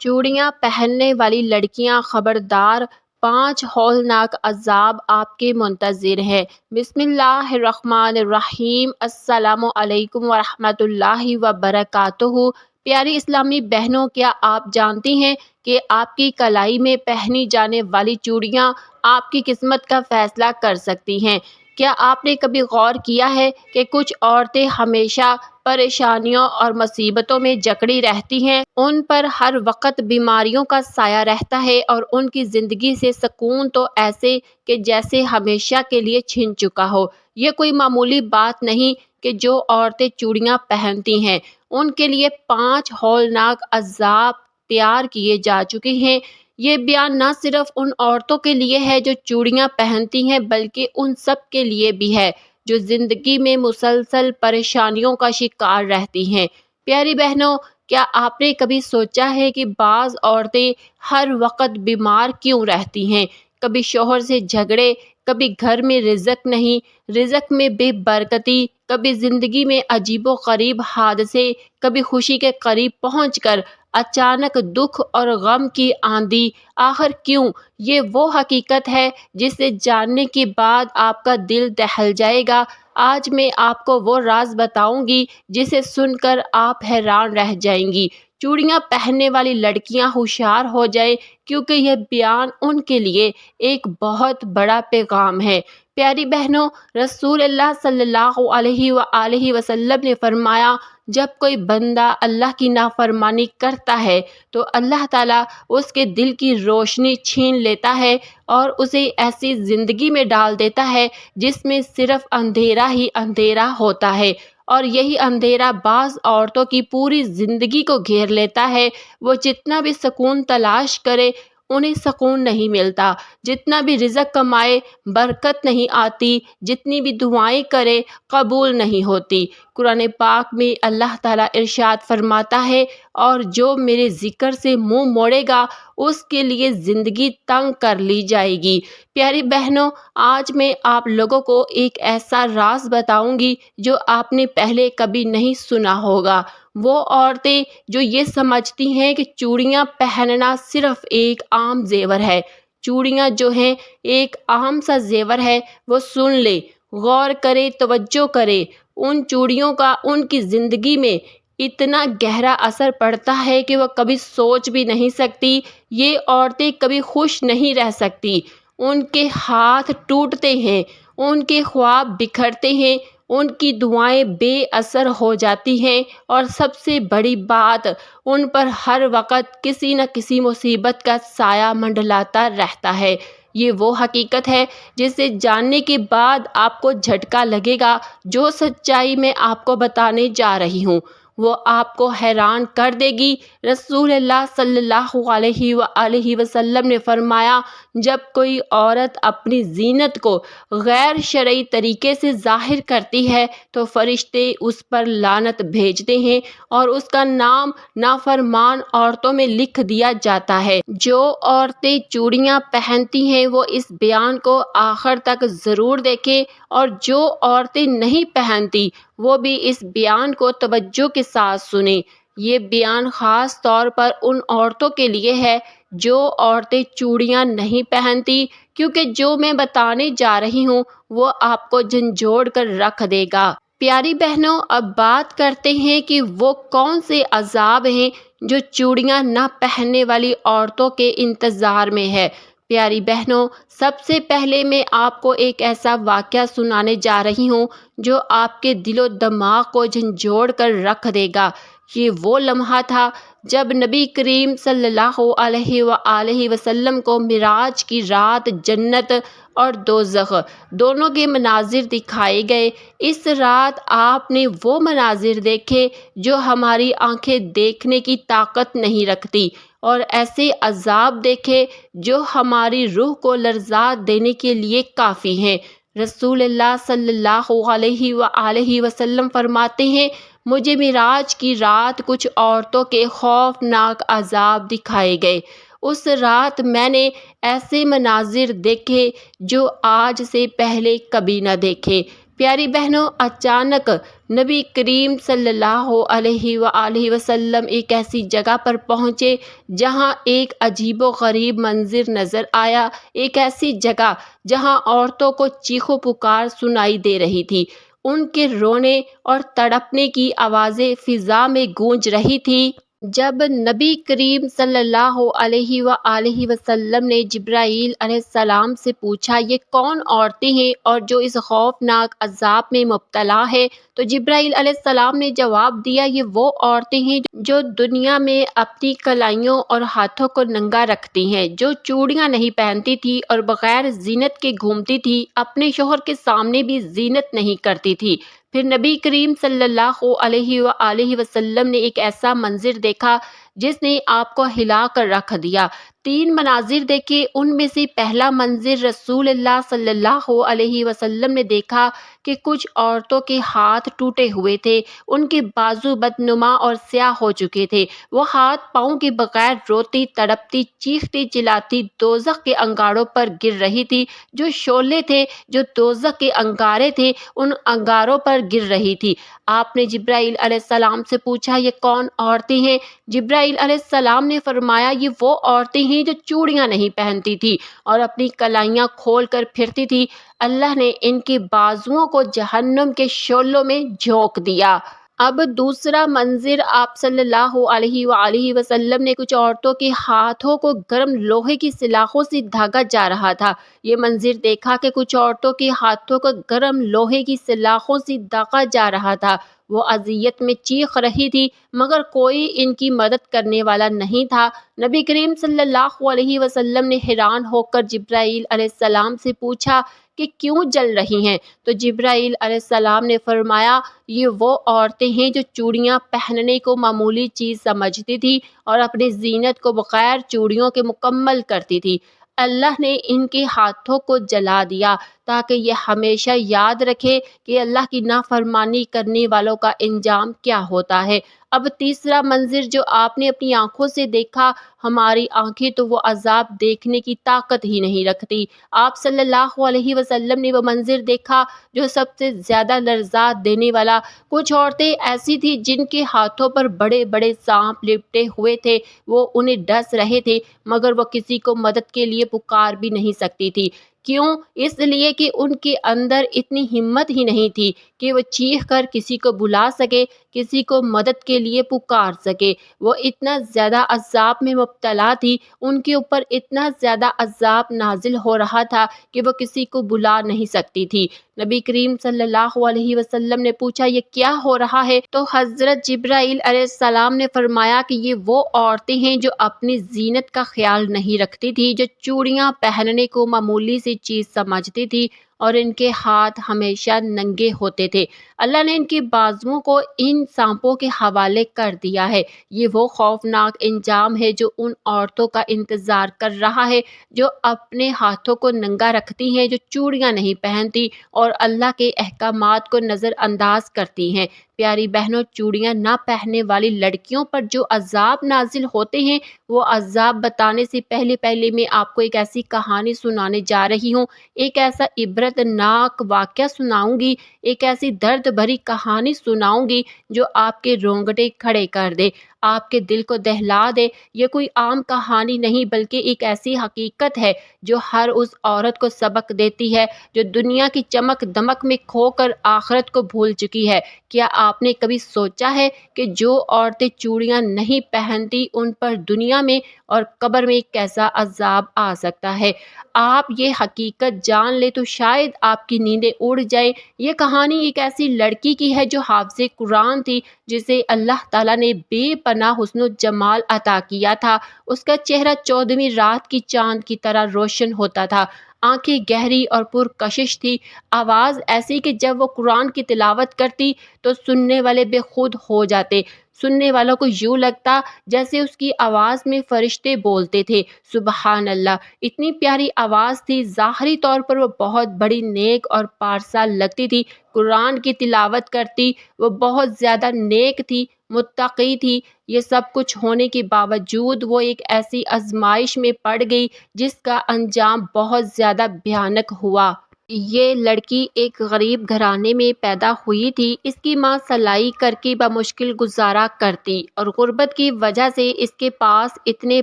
چوڑیاں پہننے والی لڑکیاں خبردار، 5 ہولناک عذاب آپ کے منتظر ہیں۔ بسم اللہ الرحمن الرحیم۔ السلام علیکم ورحمۃ اللہ وبرکاتہ۔ پیاری اسلامی بہنوں، کیا آپ جانتی ہیں کہ آپ کی کلائی میں پہنی جانے والی چوڑیاں آپ کی قسمت کا فیصلہ کر سکتی ہیں؟ کیا آپ نے کبھی غور کیا ہے کہ کچھ عورتیں ہمیشہ پریشانیوں اور مصیبتوں میں جکڑی رہتی ہیں؟ ان پر ہر وقت بیماریوں کا سایہ رہتا ہے اور ان کی زندگی سے سکون تو ایسے کہ جیسے ہمیشہ کے لیے چھن چکا ہو۔ یہ کوئی معمولی بات نہیں کہ جو عورتیں چوڑیاں پہنتی ہیں ان کے لیے 5 ہولناک عذاب تیار کیے جا چکے ہیں۔ یہ بیان نہ صرف ان عورتوں کے لیے ہے جو چوڑیاں پہنتی ہیں بلکہ ان سب کے لیے بھی ہے جو زندگی میں مسلسل پریشانیوں کا شکار رہتی ہیں۔ پیاری بہنوں، کیا آپ نے کبھی سوچا ہے کہ بعض عورتیں ہر وقت بیمار کیوں رہتی ہیں؟ کبھی شوہر سے جھگڑے، کبھی گھر میں رزق نہیں، رزق میں بے برکتی، کبھی زندگی میں عجیب و غریب حادثے، کبھی خوشی کے قریب پہنچ کر اچانک دکھ اور غم کی آندھی۔ آخر کیوں؟ یہ وہ حقیقت ہے جسے جاننے کے بعد آپ کا دل دہل جائے گا۔ آج میں آپ کو وہ راز بتاؤں گی جسے سن کر آپ حیران رہ جائیں گی۔ چوڑیاں پہننے والی لڑکیاں ہوشیار ہو جائیں، کیونکہ یہ بیان ان کے لیے ایک بہت بڑا پیغام ہے۔ پیاری بہنوں، رسول اللہ صلی اللہ علیہ وآلہ وسلم نے فرمایا، جب کوئی بندہ اللہ کی نافرمانی کرتا ہے تو اللہ تعالیٰ اس کے دل کی روشنی چھین لیتا ہے اور اسے ایسی زندگی میں ڈال دیتا ہے جس میں صرف اندھیرا ہی اندھیرا ہوتا ہے، اور یہی اندھیرا بعض عورتوں کی پوری زندگی کو گھیر لیتا ہے۔ وہ جتنا بھی سکون تلاش کرے انہیں سکون نہیں ملتا، جتنا بھی رزق کمائے برکت نہیں آتی، جتنی بھی دعائیں کرے قبول نہیں ہوتی۔ قرآن پاک میں اللہ تعالیٰ ارشاد فرماتا ہے، اور جو میرے ذکر سے منہ موڑے گا اس کے لیے زندگی تنگ کر لی جائے گی۔ پیاری بہنوں، آج میں آپ لوگوں کو ایک ایسا راز بتاؤں گی جو آپ نے پہلے کبھی نہیں سنا ہوگا۔ وہ عورتیں جو یہ سمجھتی ہیں کہ چوڑیاں پہننا صرف ایک عام زیور ہے، چوڑیاں جو ہیں ایک عام سا زیور ہے، وہ سن لے، غور کرے، توجہ کرے۔ ان چوڑیوں کا ان کی زندگی میں اتنا گہرا اثر پڑتا ہے کہ وہ کبھی سوچ بھی نہیں سکتی۔ یہ عورتیں کبھی خوش نہیں رہ سکتی، ان کے ہاتھ ٹوٹتے ہیں، ان کے خواب بکھرتے ہیں، ان کی دعائیں بے اثر ہو جاتی ہیں، اور سب سے بڑی بات، ان پر ہر وقت کسی نہ کسی مصیبت کا سایہ منڈلاتا رہتا ہے۔ یہ وہ حقیقت ہے جسے جاننے کے بعد آپ کو جھٹکا لگے گا۔ جو سچائی میں آپ کو بتانے جا رہی ہوں وہ آپ کو حیران کر دے گی۔ رسول اللہ صلی اللہ علیہ وآلہ وسلم نے فرمایا، جب کوئی عورت اپنی زینت کو غیر شرعی طریقے سے ظاہر کرتی ہے تو فرشتے اس پر لعنت بھیجتے ہیں اور اس کا نام نافرمان عورتوں میں لکھ دیا جاتا ہے۔ جو عورتیں چوڑیاں پہنتی ہیں وہ اس بیان کو آخر تک ضرور دیکھیں، اور جو عورتیں نہیں پہنتی وہ بھی اس بیان کو توجہ کے ساتھ سنیں۔ یہ بیان خاص طور پر ان عورتوں کے لیے ہے جو عورتیں چوڑیاں نہیں پہنتی، کیونکہ جو میں بتانے جا رہی ہوں وہ آپ کو جھنجھوڑ کر رکھ دے گا۔ پیاری بہنوں، اب بات کرتے ہیں کہ وہ کون سے عذاب ہیں جو چوڑیاں نہ پہننے والی عورتوں کے انتظار میں ہے۔ پیاری بہنوں، سب سے پہلے میں آپ کو ایک ایسا واقعہ سنانے جا رہی ہوں جو آپ کے دل و دماغ کو جھنجھوڑ کر رکھ دے گا۔ یہ وہ لمحہ تھا جب نبی کریم صلی اللہ علیہ وآلہ وسلم کو معراج کی رات جنت اور دوزخ دونوں کے مناظر دکھائے گئے۔ اس رات آپ نے وہ مناظر دیکھے جو ہماری آنکھیں دیکھنے کی طاقت نہیں رکھتی، اور ایسے عذاب دیکھے جو ہماری روح کو لرزا دینے کے لیے کافی ہیں۔ رسول اللہ صلی اللہ علیہ وآلہ وسلم فرماتے ہیں، مجھے معراج کی رات کچھ عورتوں کے خوفناک عذاب دکھائے گئے۔ اس رات میں نے ایسے مناظر دیکھے جو آج سے پہلے کبھی نہ دیکھے۔ پیاری بہنوں، اچانک نبی کریم صلی اللہ علیہ وآلہ وسلم ایک ایسی جگہ پر پہنچے جہاں ایک عجیب و غریب منظر نظر آیا۔ ایک ایسی جگہ جہاں عورتوں کو چیخ و پکار سنائی دے رہی تھی، ان کے رونے اور تڑپنے کی آوازیں فضا میں گونج رہی تھی۔ جب نبی کریم صلی اللہ علیہ وآلہ وسلم نے جبرائیل علیہ السلام سے پوچھا، یہ کون عورتیں ہیں اور جو اس خوفناک عذاب میں مبتلا ہے؟ تو جبرائیل علیہ السلام نے جواب دیا، یہ وہ عورتیں ہیں جو دنیا میں اپنی کلائیوں اور ہاتھوں کو ننگا رکھتی ہیں، جو چوڑیاں نہیں پہنتی تھی اور بغیر زینت کے گھومتی تھی، اپنے شوہر کے سامنے بھی زینت نہیں کرتی تھی۔ پھر نبی کریم صلی اللہ علیہ وآلہ وسلم نے ایک ایسا منظر دیکھا جس نے آپ کو ہلا کر رکھ دیا۔ 3 مناظر دیکھے، ان میں سے پہلا منظر رسول اللہ صلی اللہ علیہ وسلم نے دیکھا کہ کچھ عورتوں کے ہاتھ ٹوٹے ہوئے تھے، ان کے بازو بدنما اور سیاہ ہو چکے تھے، وہ ہاتھ پاؤں کے بغیر روتی تڑپتی چیختی چلاتی دوزخ کے انگاروں پر گر رہی تھی۔ جو شعلے تھے، جو دوزخ کے انگارے تھے، ان انگاروں پر گر رہی تھی۔ آپ نے جبرائیل علیہ السلام سے پوچھا، یہ کون عورتیں ہیں؟ جبرائیل علیہ السلام نے فرمایا، یہ وہ عورتیں ہیں جو چوڑیاں نہیں پہنتی تھی اور اپنی کلائیاں کھول کر پھرتی تھی۔ اللہ نے ان کے بازوؤں کو جہنم کے شعلوں میں جھونک دیا۔ اب دوسرا منظر، آپ صلی اللہ علیہ وآلہ وسلم نے کچھ عورتوں کے ہاتھوں کو گرم لوہے کی سلاخوں سے دھاگا جا رہا تھا۔ یہ منظر دیکھا کہ کچھ عورتوں کے ہاتھوں کو گرم لوہے کی سلاخوں سے دھاگا جا رہا تھا، وہ اذیت میں چیخ رہی تھی مگر کوئی ان کی مدد کرنے والا نہیں تھا۔ نبی کریم صلی اللہ علیہ وسلم نے حیران ہو کر جبرائیل علیہ السلام سے پوچھا کہ کیوں جل رہی ہیں؟ تو جبرائیل علیہ السلام نے فرمایا، یہ وہ عورتیں ہیں جو چوڑیاں پہننے کو معمولی چیز سمجھتی تھی اور اپنی زینت کو بغیر چوڑیوں کے مکمل کرتی تھی۔ اللہ نے ان کے ہاتھوں کو جلا دیا تاکہ یہ ہمیشہ یاد رکھے کہ اللہ کی نافرمانی کرنے والوں کا انجام کیا ہوتا ہے۔ اب تیسرا منظر جو آپ نے اپنی آنکھوں سے دیکھا، ہماری آنکھیں تو وہ عذاب دیکھنے کی طاقت ہی نہیں رکھتی۔ آپ صلی اللہ علیہ وسلم نے وہ منظر دیکھا جو سب سے زیادہ لرزات دینے والا۔ کچھ عورتیں ایسی تھیں جن کے ہاتھوں پر بڑے بڑے سانپ لپٹے ہوئے تھے، وہ انہیں ڈس رہے تھے مگر وہ کسی کو مدد کے لیے پکار بھی نہیں سکتی تھی۔ کیوں؟ اس لیے کہ ان کے اندر اتنی ہمت ہی نہیں تھی کہ وہ چیخ کر کسی کو بلا سکے، کسی کو مدد کے لیے پکار سکے۔ وہ اتنا زیادہ عذاب میں مبتلا تھی، ان کے اوپر اتنا زیادہ عذاب نازل ہو رہا تھا کہ وہ کسی کو بلا نہیں سکتی تھی۔ نبی کریم صلی اللہ علیہ وسلم نے پوچھا، یہ کیا ہو رہا ہے؟ تو حضرت جبرائیل علیہ السلام نے فرمایا کہ یہ وہ عورتیں ہیں جو اپنی زینت کا خیال نہیں رکھتی تھی، جو چوڑیاں پہننے کو معمولی سی چیز سمجھتی تھی اور ان کے ہاتھ ہمیشہ ننگے ہوتے تھے۔ اللہ نے ان کے بازوؤں کو ان سانپوں کے حوالے کر دیا ہے۔ یہ وہ خوفناک انجام ہے جو ان عورتوں کا انتظار کر رہا ہے جو اپنے ہاتھوں کو ننگا رکھتی ہیں، جو چوڑیاں نہیں پہنتی اور اللہ کے احکامات کو نظر انداز کرتی ہیں۔ پیاری بہنوں، چوڑیاں نہ پہننے والی لڑکیوں پر جو عذاب نازل ہوتے ہیں، وہ عذاب بتانے سے پہلے میں آپ کو ایک ایسی کہانی سنانے جا رہی ہوں، ایک ایسا عبرت ناک واقعہ سناؤں گی، ایک ایسی درد بھری کہانی سناؤں گی جو آپ کے رونگٹے کھڑے کر دے، آپ کے دل کو دہلا دے۔ یہ کوئی عام کہانی نہیں بلکہ ایک ایسی حقیقت ہے جو ہر اس عورت کو سبق دیتی ہے جو دنیا کی چمک دمک میں کھو کر آخرت کو بھول چکی ہے۔ کیا آپ نے کبھی سوچا ہے کہ جو عورتیں چوڑیاں نہیں پہنتی ان پر دنیا میں اور قبر میں کیسا عذاب آ سکتا ہے؟ آپ یہ حقیقت جان لیں تو شاید آپ کی نیندیں اڑ جائیں۔ یہ کہانی ایک ایسی لڑکی کی ہے جو حافظ قرآن تھی، جسے اللہ تعالیٰ نے بے پناہ حسن و جمال عطا کیا تھا۔ اس کا چہرہ 14ویں رات کی چاند کی طرح روشن ہوتا تھا، آنکھیں گہری اور پرکشش تھی، آواز ایسی کہ جب وہ قرآن کی تلاوت کرتی تو سننے والے بے خود ہو جاتے، سننے والوں کو یوں لگتا جیسے اس کی آواز میں فرشتے بولتے تھے۔ سبحان اللہ، اتنی پیاری آواز تھی، ظاہری طور پر وہ بہت بڑی نیک اور پارسال لگتی تھی، قرآن کی تلاوت کرتی، وہ بہت زیادہ نیک تھی، متقی تھی۔ یہ سب کچھ ہونے کے باوجود وہ ایک ایسی آزمائش میں پڑ گئی جس کا انجام بہت زیادہ بھیانک ہوا۔ یہ لڑکی ایک غریب گھرانے میں پیدا ہوئی تھی۔ اس کی ماں سلائی کر کے بمشکل گزارا کرتی اور غربت کی وجہ سے اس کے پاس اتنے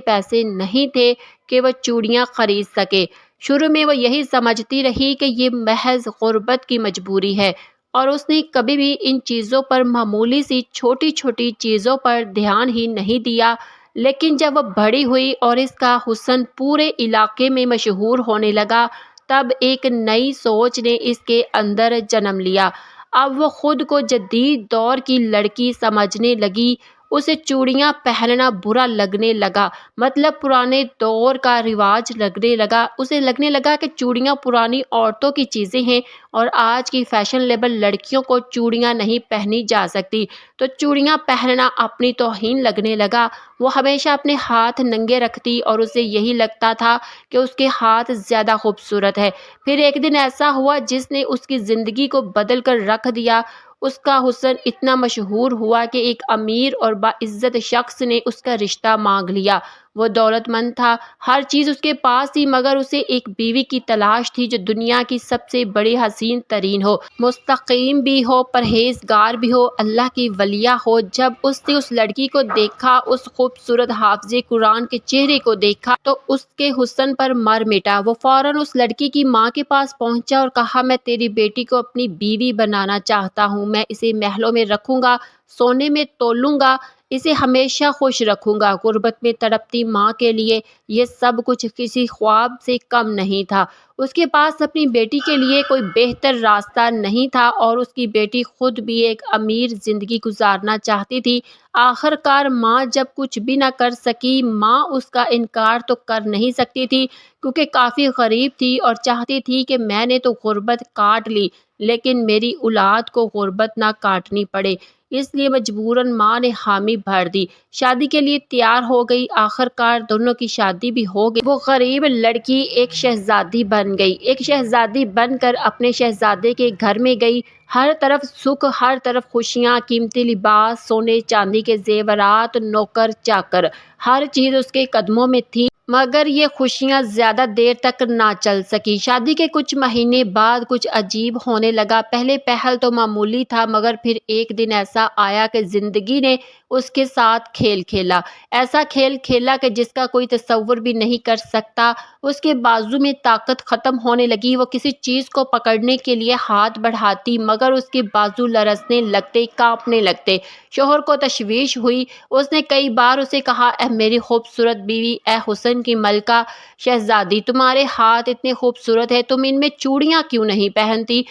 پیسے نہیں تھے کہ وہ چوڑیاں خرید سکے۔ شروع میں وہ یہی سمجھتی رہی کہ یہ محض غربت کی مجبوری ہے اور اس نے کبھی بھی ان چیزوں پر، معمولی سی چھوٹی چھوٹی چیزوں پر دھیان ہی نہیں دیا۔ لیکن جب وہ بڑی ہوئی اور اس کا حسن پورے علاقے میں مشہور ہونے لگا، تب ایک نئی سوچ نے اس کے اندر جنم لیا۔ اب وہ خود کو جدید دور کی لڑکی سمجھنے لگی۔ اسے چوڑیاں پہننا برا لگنے لگا، مطلب پرانے دور کا رواج لگنے لگا۔ اسے لگنے لگا کہ چوڑیاں پرانی عورتوں کی چیزیں ہیں اور آج کی فیشن لیبل لڑکیوں کو چوڑیاں نہیں پہنی جا سکتی، تو چوڑیاں پہننا اپنی توہین لگنے لگا۔ وہ ہمیشہ اپنے ہاتھ ننگے رکھتی اور اسے یہی لگتا تھا کہ اس کے ہاتھ زیادہ خوبصورت ہے۔ پھر ایک دن ایسا ہوا جس نے اس کی زندگی کو بدل کر رکھ دیا۔ اس کا حسن اتنا مشہور ہوا کہ ایک امیر اور باعزت شخص نے اس کا رشتہ مانگ لیا۔ وہ دولت مند تھا، ہر چیز اس کے پاس تھی، مگر اسے ایک بیوی کی تلاش تھی جو دنیا کی سب سے بڑی حسین ترین ہو، مستقیم بھی ہو، پرہیزگار بھی ہو، اللہ کی ولیہ ہو۔ جب اس نے اس لڑکی کو دیکھا، اس خوبصورت حافظ قرآن کے چہرے کو دیکھا، تو اس کے حسن پر مر مٹا۔ وہ فوراً اس لڑکی کی ماں کے پاس پہنچا اور کہا، میں تیری بیٹی کو اپنی بیوی بنانا چاہتا ہوں، میں اسے محلوں میں رکھوں گا، سونے میں تولوں گا، اسے ہمیشہ خوش رکھوں گا۔ غربت میں تڑپتی ماں کے لیے یہ سب کچھ کسی خواب سے کم نہیں تھا۔ اس کے پاس اپنی بیٹی کے لیے کوئی بہتر راستہ نہیں تھا اور اس کی بیٹی خود بھی ایک امیر زندگی گزارنا چاہتی تھی۔ آخر کار ماں جب کچھ بھی نہ کر سکی، ماں اس کا انکار تو کر نہیں سکتی تھی کیونکہ کافی غریب تھی اور چاہتی تھی کہ میں نے تو غربت کاٹ لی لیکن میری اولاد کو غربت نہ کاٹنی پڑے، اس لیے مجبوراً ماں نے حامی بھر دی، شادی کے لیے تیار ہو گئی۔ آخر کار دونوں کی شادی بھی ہو گئی۔ وہ غریب لڑکی ایک شہزادی بن گئی، ایک شہزادی بن کر اپنے شہزادے کے گھر میں گئی۔ ہر طرف سکھ، ہر طرف خوشیاں، قیمتی لباس، سونے چاندی کے زیورات، نوکر چاکر، ہر چیز اس کے قدموں میں تھی۔ مگر یہ خوشیاں زیادہ دیر تک نہ چل سکی۔ شادی کے کچھ مہینے بعد کچھ عجیب ہونے لگا۔ پہلے پہل تو معمولی تھا، مگر پھر ایک دن ایسا آیا کہ زندگی نے اس کے ساتھ کھیل کھیلا، ایسا کھیل کھیلا کہ جس کا کوئی تصور بھی نہیں کر سکتا۔ اس کے بازو میں طاقت ختم ہونے لگی۔ وہ کسی چیز کو پکڑنے کے لیے ہاتھ بڑھاتی مگر اس کے بازو لرزنے لگتے، کانپنے لگتے۔ شوہر کو تشویش ہوئی۔ اس نے کئی بار اسے کہا، اے میری خوبصورت بیوی، اے حسن کی ملکہ، شہزادی، تمہارے ہاتھ اتنے خوبصورت ہیں، تم ان میں چوڑیاں کیوں نہیں پہنتی؟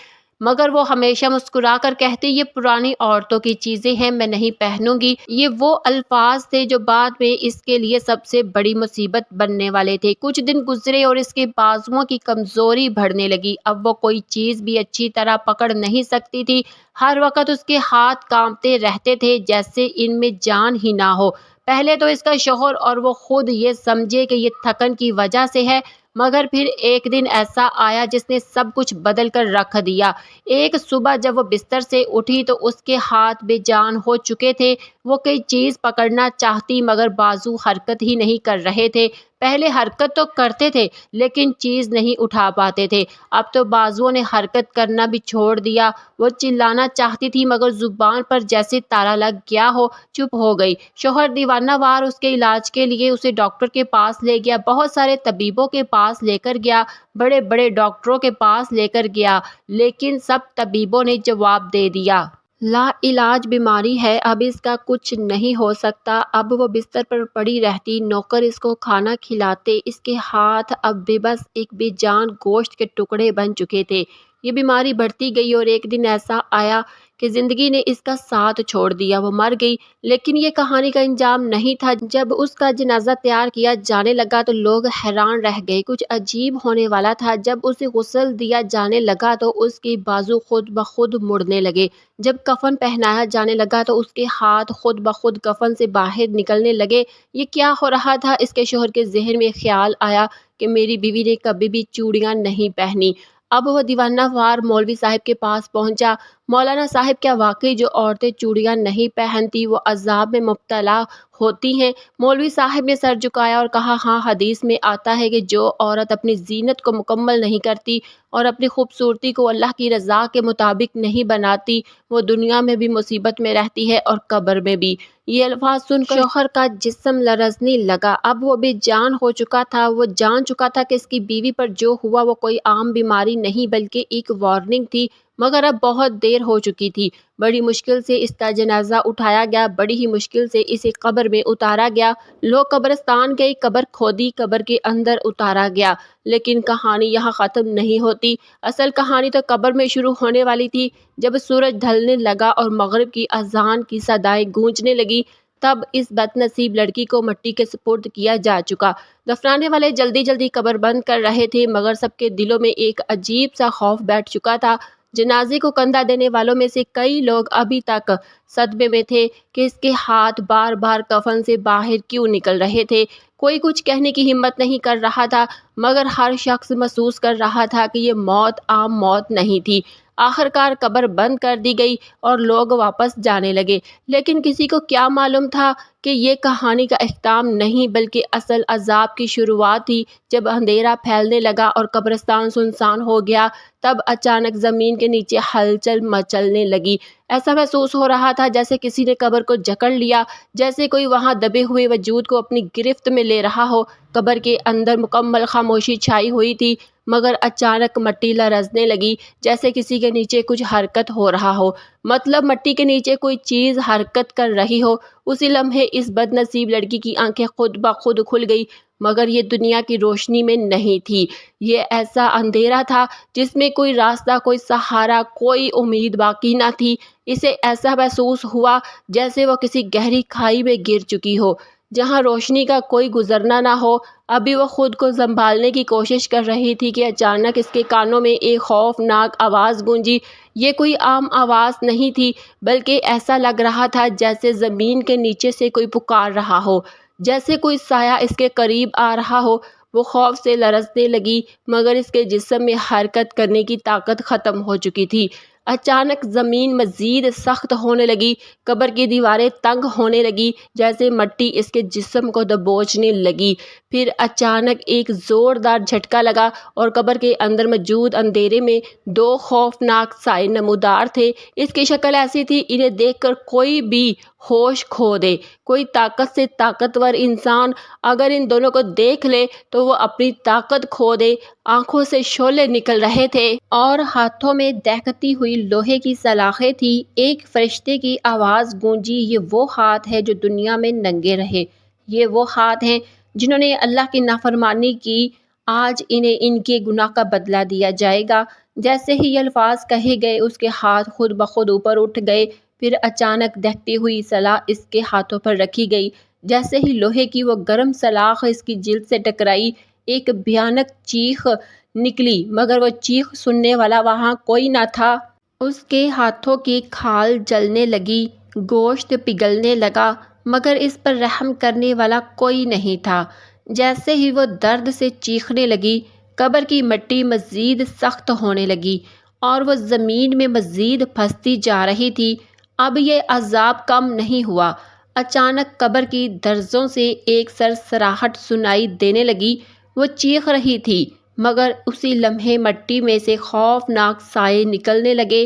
مگر وہ ہمیشہ مسکرا کر کہتی، یہ پرانی عورتوں کی چیزیں ہیں، میں نہیں پہنوں گی۔ یہ وہ الفاظ تھے جو بعد میں اس کے لیے سب سے بڑی مصیبت بننے والے تھے۔ کچھ دن گزرے اور اس کے بازوؤں کی کمزوری بڑھنے لگی۔ اب وہ کوئی چیز بھی اچھی طرح پکڑ نہیں سکتی تھی۔ ہر وقت اس کے ہاتھ کانپتے رہتے تھے جیسے ان میں جان ہی نہ ہو۔ پہلے تو اس کا شوہر اور وہ خود یہ سمجھے کہ یہ تھکن کی وجہ سے ہے، مگر پھر ایک دن ایسا آیا جس نے سب کچھ بدل کر رکھ دیا۔ ایک صبح جب وہ بستر سے اٹھی تو اس کے ہاتھ بے جان ہو چکے تھے۔ وہ کوئی چیز پکڑنا چاہتی مگر بازو حرکت ہی نہیں کر رہے تھے۔ پہلے حرکت تو کرتے تھے لیکن چیز نہیں اٹھا پاتے تھے، اب تو بازوؤں نے حرکت کرنا بھی چھوڑ دیا۔ وہ چلانا چاہتی تھی مگر زبان پر جیسے تالا لگ گیا ہو، چپ ہو گئی۔ شوہر دیوانہ وار اس کے علاج کے لیے اسے ڈاکٹر کے پاس لے گیا، بہت سارے طبیبوں کے پاس لے کر گیا، بڑے بڑے ڈاکٹروں کے پاس لے کر گیا، لیکن سب طبیبوں نے جواب دے دیا، لا علاج بیماری ہے، اب اس کا کچھ نہیں ہو سکتا۔ اب وہ بستر پر پڑی رہتی، نوکر اس کو کھانا کھلاتے، اس کے ہاتھ اب بے بس ایک بے جان گوشت کے ٹکڑے بن چکے تھے۔ یہ بیماری بڑھتی گئی اور ایک دن ایسا آیا کہ زندگی نے اس کا ساتھ چھوڑ دیا، وہ مر گئی۔ لیکن یہ کہانی کا انجام نہیں تھا۔ جب اس کا جنازہ تیار کیا جانے لگا تو لوگ حیران رہ گئے، کچھ عجیب ہونے والا تھا۔ جب اسے غسل دیا جانے لگا تو اس کے بازو خود بخود مڑنے لگے، جب کفن پہنایا جانے لگا تو اس کے ہاتھ خود بخود کفن سے باہر نکلنے لگے۔ یہ کیا ہو رہا تھا؟ اس کے شوہر کے ذہن میں خیال آیا کہ میری بیوی نے کبھی بھی چوڑیاں نہیں پہنی۔ اب وہ دیوانہ وار مولوی صاحب کے پاس پہنچا۔ مولانا صاحب، کیا واقعی جو عورتیں چوڑیاں نہیں پہنتی وہ عذاب میں مبتلا ہوتی ہیں؟ مولوی صاحب نے سر جھکایا اور کہا، ہاں، حدیث میں آتا ہے کہ جو عورت اپنی زینت کو مکمل نہیں کرتی اور اپنی خوبصورتی کو اللہ کی رضا کے مطابق نہیں بناتی، وہ دنیا میں بھی مصیبت میں رہتی ہے اور قبر میں بھی۔ یہ الفاظ سن کر شوہر کا جسم لرزنے لگا۔ اب وہ بے جان ہو چکا تھا۔ وہ جان چکا تھا کہ اس کی بیوی پر جو ہوا وہ کوئی عام بیماری نہیں بلکہ ایک وارننگ تھی، مگر اب بہت دیر ہو چکی تھی۔ بڑی مشکل سے اس کا جنازہ اٹھایا گیا، بڑی ہی مشکل سے اسے قبر میں اتارا گیا۔ لوگ قبرستان گئے، قبر کھودی، قبر کے اندر اتارا گیا۔ لیکن کہانی یہاں ختم نہیں ہوتی۔ اصل کہانی تو قبر میں شروع ہونے والی تھی۔ جب سورج ڈھلنے لگا اور مغرب کی اذان کی صدائیں گونجنے لگی، تب اس بد نصیب لڑکی کو مٹی کے سپرد کیا جا چکا۔ دفنانے والے جلدی جلدی قبر بند کر رہے تھے، مگر سب کے دلوں میں ایک عجیب سا خوف بیٹھ چکا تھا۔ جنازے کو کندھا دینے والوں میں سے کئی لوگ ابھی تک صدمے میں تھے کہ اس کے ہاتھ بار بار کفن سے باہر کیوں نکل رہے تھے۔ کوئی کچھ کہنے کی ہمت نہیں کر رہا تھا، مگر ہر شخص محسوس کر رہا تھا کہ یہ موت عام موت نہیں تھی۔ آخرکار قبر بند کر دی گئی اور لوگ واپس جانے لگے، لیکن کسی کو کیا معلوم تھا کہ یہ کہانی کا اختتام نہیں بلکہ اصل عذاب کی شروعات تھی۔ جب اندھیرا پھیلنے لگا اور قبرستان سنسان ہو گیا، تب اچانک زمین کے نیچے ہلچل مچلنے لگی۔ ایسا محسوس ہو رہا تھا جیسے کسی نے قبر کو جکڑ لیا، جیسے کوئی وہاں دبے ہوئے وجود کو اپنی گرفت میں لے رہا ہو۔ قبر کے اندر مکمل خاموشی چھائی ہوئی تھی، مگر اچانک مٹی لرزنے لگی، جیسے کسی کے نیچے کچھ حرکت ہو رہا ہو، مطلب مٹی کے نیچے کوئی چیز حرکت کر رہی ہو۔ اسی لمحے اس بد نصیب لڑکی کی آنکھیں خود بخود کھل گئی، مگر یہ دنیا کی روشنی میں نہیں تھی۔ یہ ایسا اندھیرا تھا جس میں کوئی راستہ، کوئی سہارا، کوئی امید باقی نہ تھی۔ اسے ایسا محسوس ہوا جیسے وہ کسی گہری کھائی میں گر چکی ہو، جہاں روشنی کا کوئی گزرنا نہ ہو۔ ابھی وہ خود کو سنبھالنے کی کوشش کر رہی تھی کہ اچانک اس کے کانوں میں ایک خوفناک آواز گونجی۔ یہ کوئی عام آواز نہیں تھی، بلکہ ایسا لگ رہا تھا جیسے زمین کے نیچے سے کوئی پکار رہا ہو، جیسے کوئی سایہ اس کے قریب آ رہا ہو۔ وہ خوف سے لرزنے لگی، مگر اس کے جسم میں حرکت کرنے کی طاقت ختم ہو چکی تھی۔ اچانک زمین مزید سخت ہونے لگی، قبر کی دیواریں تنگ ہونے لگی، جیسے مٹی اس کے جسم کو دبوچنے لگی۔ پھر اچانک ایک زوردار جھٹکا لگا اور قبر کے اندر موجود اندھیرے میں دو خوفناک سائے نمودار تھے۔ اس کی شکل ایسی تھی، انہیں دیکھ کر کوئی بھی ہوش کھو دے۔ کوئی طاقت سے طاقتور انسان اگر ان دونوں کو دیکھ لے تو وہ اپنی طاقت کھو دے۔ آنکھوں سے شعلے نکل رہے تھے اور ہاتھوں میں دہکتی ہوئی لوہے کی سلاخیں تھی۔ ایک فرشتے کی آواز گونجی، یہ وہ ہاتھ ہے جو دنیا میں ننگے رہے، یہ وہ ہاتھ ہیں جنہوں نے اللہ کی نافرمانی کی، آج انہیں ان کے گناہ کا بدلہ دیا جائے گا۔ جیسے ہی یہ الفاظ کہے گئے اس کے ہاتھ خود بخود اوپر اٹھ گئے، پھر اچانک دہکتی ہوئی سلاخ اس کے ہاتھوں پر رکھی گئی۔ جیسے ہی لوہے کی وہ گرم سلاخ اس کی جلد سے ٹکرائی، ایک بھیانک چیخ نکلی، مگر وہ چیخ سننے والا وہاں کوئی نہ تھا۔ اس کے ہاتھوں کی کھال جلنے لگی، گوشت پگھلنے لگا، مگر اس پر رحم کرنے والا کوئی نہیں تھا۔ جیسے ہی وہ درد سے چیخنے لگی، قبر کی مٹی مزید سخت ہونے لگی اور وہ زمین میں مزید پھنستی جا رہی تھی۔ اب یہ عذاب کم نہیں ہوا۔ اچانک قبر کی درزوں سے ایک سرسراہٹ سنائی دینے لگی۔ وہ چیخ رہی تھی، مگر اسی لمحے مٹی میں سے خوفناک سائے نکلنے لگے۔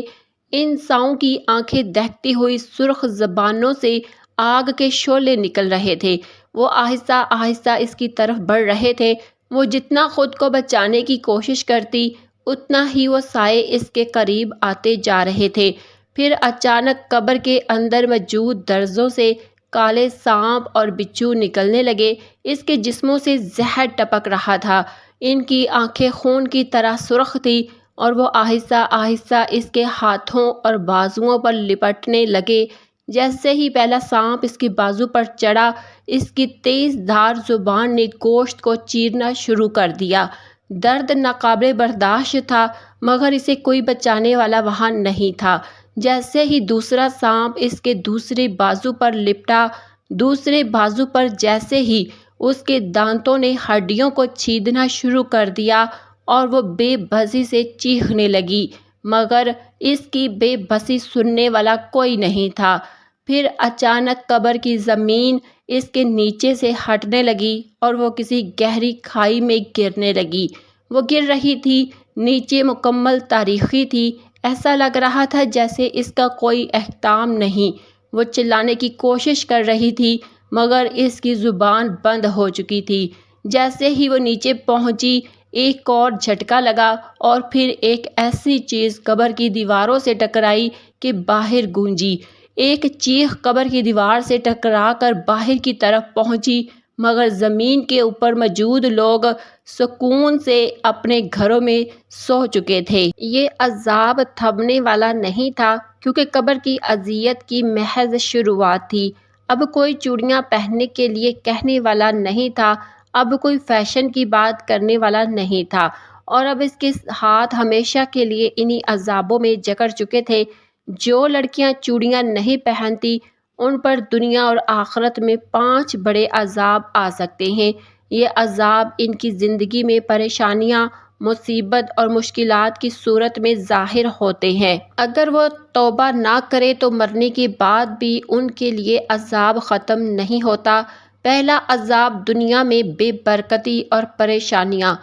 ان ساؤں کی آنکھیں دہکتی ہوئی سرخ زبانوں سے آگ کے شعلے نکل رہے تھے۔ وہ آہستہ آہستہ اس کی طرف بڑھ رہے تھے۔ وہ جتنا خود کو بچانے کی کوشش کرتی، اتنا ہی وہ سائے اس کے قریب آتے جا رہے تھے۔ پھر اچانک قبر کے اندر موجود درزوں سے کالے سانپ اور بچھو نکلنے لگے۔ اس کے جسموں سے زہر ٹپک رہا تھا، ان کی آنکھیں خون کی طرح سرخ تھیں اور وہ آہستہ آہستہ اس کے ہاتھوں اور بازوؤں پر لپٹنے لگے۔ جیسے ہی پہلا سانپ اس کے بازو پر چڑھا، اس کی تیز دھار زبان نے گوشت کو چیرنا شروع کر دیا۔ درد ناقابل برداشت تھا، مگر اسے کوئی بچانے والا وہاں نہیں تھا۔ جیسے ہی دوسرا سانپ اس کے دوسرے بازو پر لپٹا، دوسرے بازو پر جیسے ہی اس کے دانتوں نے ہڈیوں کو چھیدنا شروع کر دیا اور وہ بے بسی سے چیخنے لگی۔ مگر اس کی بے بسی سننے والا کوئی نہیں تھا۔ پھر اچانک قبر کی زمین اس کے نیچے سے ہٹنے لگی اور وہ کسی گہری کھائی میں گرنے لگی۔ وہ گر رہی تھی، نیچے مکمل تاریکی تھی، ایسا لگ رہا تھا جیسے اس کا کوئی اختتام نہیں۔ وہ چلانے کی کوشش کر رہی تھی مگر اس کی زبان بند ہو چکی تھی۔ جیسے ہی وہ نیچے پہنچی ایک اور جھٹکا لگا اور پھر ایک ایسی چیز قبر کی دیواروں سے ٹکرائی کہ باہر گونجی۔ ایک چیخ قبر کی دیوار سے ٹکرا کر باہر کی طرف پہنچی مگر زمین کے اوپر موجود لوگ سکون سے اپنے گھروں میں سو چکے تھے۔ یہ عذاب تھمنے والا نہیں تھا کیونکہ قبر کی اذیت کی محض شروعات تھی۔ اب کوئی چوڑیاں پہننے کے لیے کہنے والا نہیں تھا، اب کوئی فیشن کی بات کرنے والا نہیں تھا، اور اب اس کے ہاتھ ہمیشہ کے لیے انہی عذابوں میں جکڑ چکے تھے۔ جو لڑکیاں چوڑیاں نہیں پہنتی ان پر دنیا اور آخرت میں 5 بڑے عذاب آ سکتے ہیں۔ یہ عذاب ان کی زندگی میں پریشانیاں، مصیبت اور مشکلات کی صورت میں ظاہر ہوتے ہیں۔ اگر وہ توبہ نہ کرے تو مرنے کے بعد بھی ان کے لیے عذاب ختم نہیں ہوتا۔ پہلا عذاب دنیا میں بے برکتی اور پریشانیاں۔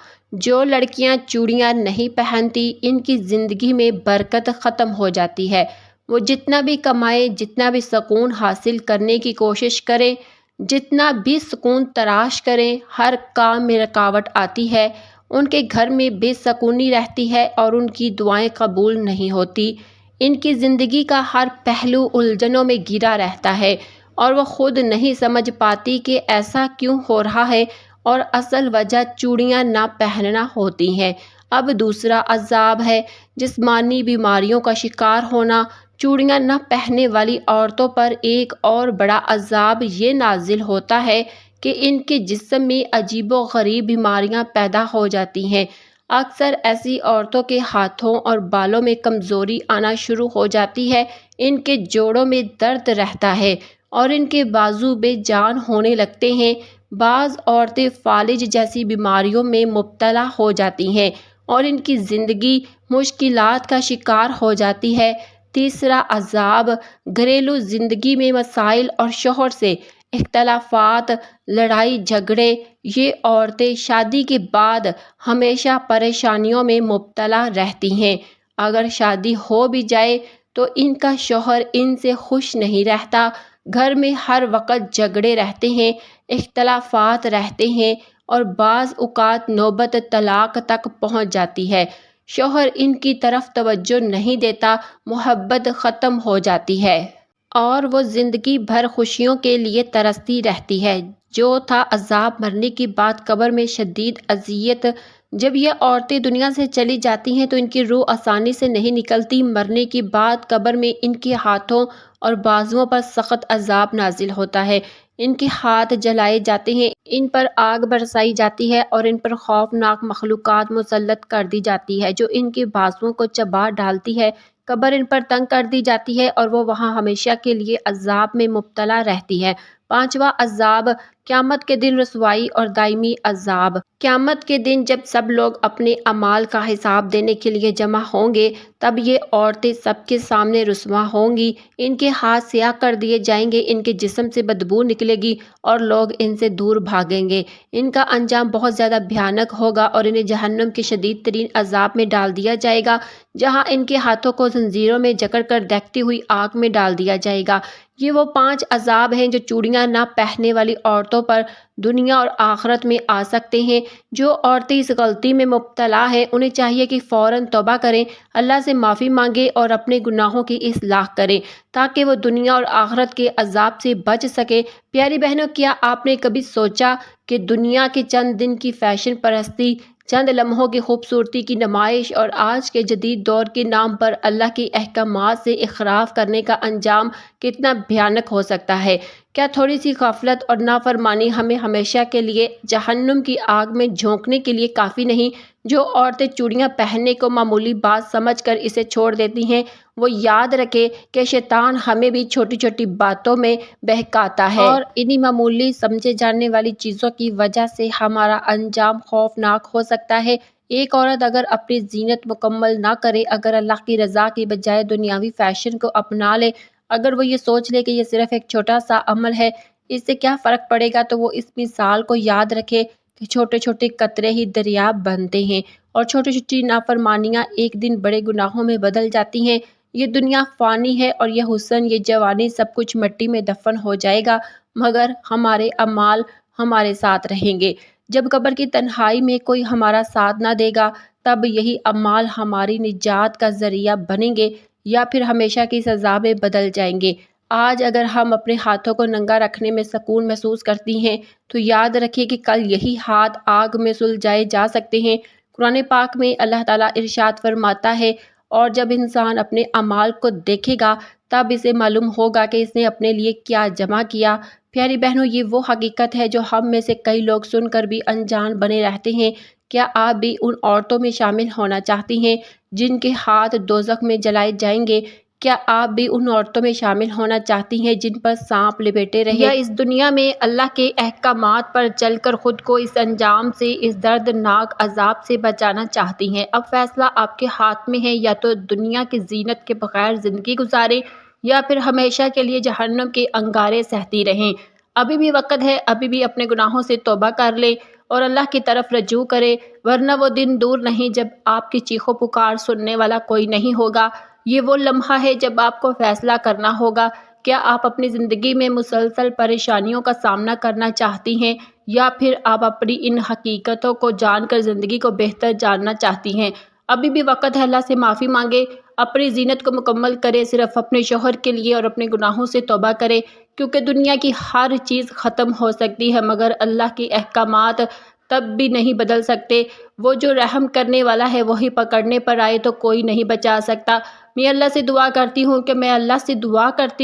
جو لڑکیاں چوڑیاں نہیں پہنتی ان کی زندگی میں برکت ختم ہو جاتی ہے۔ وہ جتنا بھی کمائیں، جتنا بھی سکون حاصل کرنے کی کوشش کریں، جتنا بھی سکون تلاش کریں، ہر کام میں رکاوٹ آتی ہے۔ ان کے گھر میں بے سکونی رہتی ہے اور ان کی دعائیں قبول نہیں ہوتی۔ ان کی زندگی کا ہر پہلو الجھنوں میں گھرا رہتا ہے اور وہ خود نہیں سمجھ پاتی کہ ایسا کیوں ہو رہا ہے، اور اصل وجہ چوڑیاں نہ پہننا ہوتی ہے۔ اب دوسرا عذاب ہے جسمانی بیماریوں کا شکار ہونا۔ چوڑیاں نہ پہننے والی عورتوں پر ایک اور بڑا عذاب یہ نازل ہوتا ہے کہ ان کے جسم میں عجیب و غریب بیماریاں پیدا ہو جاتی ہیں۔ اکثر ایسی عورتوں کے ہاتھوں اور بالوں میں کمزوری آنا شروع ہو جاتی ہے، ان کے جوڑوں میں درد رہتا ہے اور ان کے بازو بے جان ہونے لگتے ہیں۔ بعض عورتیں فالج جیسی بیماریوں میں مبتلا ہو جاتی ہیں اور ان کی زندگی مشکلات کا شکار ہو جاتی ہے۔ تیسرا عذاب گھریلو زندگی میں مسائل اور شوہر سے اختلافات، لڑائی جھگڑے۔ یہ عورتیں شادی کے بعد ہمیشہ پریشانیوں میں مبتلا رہتی ہیں۔ اگر شادی ہو بھی جائے تو ان کا شوہر ان سے خوش نہیں رہتا۔ گھر میں ہر وقت جھگڑے رہتے ہیں، اختلافات رہتے ہیں اور بعض اوقات نوبت طلاق تک پہنچ جاتی ہے۔ شوہر ان کی طرف توجہ نہیں دیتا، محبت ختم ہو جاتی ہے اور وہ زندگی بھر خوشیوں کے لیے ترستی رہتی ہے۔ جو تھا عذاب مرنے کے بعد قبر میں شدید اذیت۔ جب یہ عورتیں دنیا سے چلی جاتی ہیں تو ان کی روح آسانی سے نہیں نکلتی۔ مرنے کے بعد قبر میں ان کے ہاتھوں اور بازوؤں پر سخت عذاب نازل ہوتا ہے۔ ان کے ہاتھ جلائے جاتے ہیں، ان پر آگ برسائی جاتی ہے اور ان پر خوفناک مخلوقات مسلط کر دی جاتی ہے جو ان کے بازوؤں کو چبا ڈالتی ہے۔ قبر ان پر تنگ کر دی جاتی ہے اور وہ وہاں ہمیشہ کے لیے عذاب میں مبتلا رہتی ہے۔ پانچواں عذاب قیامت کے دن رسوائی اور دائمی عذاب۔ قیامت کے دن جب سب لوگ اپنے اعمال کا حساب دینے کے لیے جمع ہوں گے تب یہ عورتیں سب کے سامنے رسوا ہوں گی۔ ان کے ہاتھ سیاہ کر دیے جائیں گے، ان کے جسم سے بدبو نکلے گی اور لوگ ان سے دور بھاگیں گے۔ ان کا انجام بہت زیادہ بھیانک ہوگا اور انہیں جہنم کے شدید ترین عذاب میں ڈال دیا جائے گا جہاں ان کے ہاتھوں کو زنجیروں میں جکڑ کر دہکتی ہوئی آگ میں ڈال دیا جائے گا۔ یہ وہ 5 عذاب ہیں جو چوڑیاں نہ پہننے والی عورتوں پر دنیا اور آخرت میں آ سکتے ہیں۔ جو عورتیں اس غلطی میں مبتلا ہیں انہیں چاہیے کہ فوراً توبہ کریں، اللہ سے معافی مانگیں اور اپنے گناہوں کی اصلاح کریں تاکہ وہ دنیا اور آخرت کے عذاب سے بچ سکیں۔ پیاری بہنوں، کیا آپ نے کبھی سوچا کہ دنیا کے چند دن کی فیشن پرستی، چند لمحوں کی خوبصورتی کی نمائش اور آج کے جدید دور کے نام پر اللہ کے احکامات سے اخراف کرنے کا انجام کتنا بھیانک ہو سکتا ہے؟ کیا تھوڑی سی غفلت اور نافرمانی ہمیں ہمیشہ کے لیے جہنم کی آگ میں جھونکنے کے لیے کافی نہیں؟ جو عورتیں چوڑیاں پہننے کو معمولی بات سمجھ کر اسے چھوڑ دیتی ہیں، وہ یاد رکھے کہ شیطان ہمیں بھی چھوٹی چھوٹی باتوں میں بہکاتا ہے، اور انہی معمولی سمجھے جانے والی چیزوں کی وجہ سے ہمارا انجام خوفناک ہو سکتا ہے۔ ایک عورت اگر اپنی زینت مکمل نہ کرے، اگر اللہ کی رضا کی بجائے دنیاوی فیشن کو اپنا لے، اگر وہ یہ سوچ لے کہ یہ صرف ایک چھوٹا سا عمل ہے، اس سے کیا فرق پڑے گا، تو وہ اس مثال کو یاد رکھے کہ چھوٹے چھوٹے قطرے ہی دریا بنتے ہیں، اور چھوٹی چھوٹی نافرمانیاں ایک دن بڑے گناہوں میں بدل جاتی ہیں۔ یہ دنیا فانی ہے، اور یہ حسن، یہ جوانی، سب کچھ مٹی میں دفن ہو جائے گا، مگر ہمارے اعمال ہمارے ساتھ رہیں گے۔ جب قبر کی تنہائی میں کوئی ہمارا ساتھ نہ دے گا، تب یہی اعمال ہماری نجات کا ذریعہ بنیں گے یا پھر ہمیشہ کی سزا میں بدل جائیں گے۔ آج اگر ہم اپنے ہاتھوں کو ننگا رکھنے میں سکون محسوس کرتی ہیں، تو یاد رکھیے کہ کل یہی ہاتھ آگ میں سلجھائے جا سکتے ہیں۔ قرآن پاک میں اللہ تعالیٰ ارشاد فرماتا ہے، اور جب انسان اپنے اعمال کو دیکھے گا، تب اسے معلوم ہوگا کہ اس نے اپنے لیے کیا جمع کیا۔ پیاری بہنوں، یہ وہ حقیقت ہے جو ہم میں سے کئی لوگ سن کر بھی انجان بنے رہتے ہیں۔ کیا آپ بھی ان عورتوں میں شامل ہونا چاہتی ہیں جن کے ہاتھ دوزخ میں جلائے جائیں گے؟ کیا آپ بھی ان عورتوں میں شامل ہونا چاہتی ہیں جن پر سانپ لپیٹے رہے، یا اس دنیا میں اللہ کے احکامات پر چل کر خود کو اس انجام سے، اس دردناک عذاب سے بچانا چاہتی ہیں؟ اب فیصلہ آپ کے ہاتھ میں ہے، یا تو دنیا کی زینت کے بغیر زندگی گزاریں، یا پھر ہمیشہ کے لیے جہنم کے انگارے سہتی رہیں۔ ابھی بھی وقت ہے، ابھی بھی اپنے گناہوں سے توبہ کر لیں اور اللہ کی طرف رجوع کرے، ورنہ وہ دن دور نہیں جب آپ کی چیخ و پکار سننے والا کوئی نہیں ہوگا۔ یہ وہ لمحہ ہے جب آپ کو فیصلہ کرنا ہوگا، کیا آپ اپنی زندگی میں مسلسل پریشانیوں کا سامنا کرنا چاہتی ہیں، یا پھر آپ اپنی ان حقیقتوں کو جان کر زندگی کو بہتر جاننا چاہتی ہیں؟ ابھی بھی وقت ہے، اللہ سے معافی مانگے، اپنی زینت کو مکمل کرے، صرف اپنے شوہر کے لیے، اور اپنے گناہوں سے توبہ کرے، کیونکہ دنیا کی ہر چیز ختم ہو سکتی ہے مگر اللہ کے احکامات تب بھی نہیں بدل سکتے۔ وہ جو رحم کرنے والا ہے وہی پکڑنے پر آئے تو کوئی نہیں بچا سکتا۔ میں اللہ سے دعا کرتی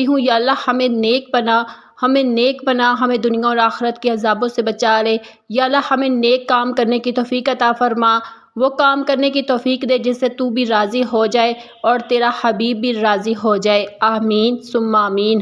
ہوں، یا اللہ ہمیں نیک بنا، ہمیں دنیا اور آخرت کے عذابوں سے بچا لے۔ یا اللہ ہمیں نیک کام کرنے کی توفیق عطا فرما، وہ کام کرنے کی توفیق دے جس سے تو بھی راضی ہو جائے اور تیرا حبیب بھی راضی ہو جائے۔ آمین ثم آمین۔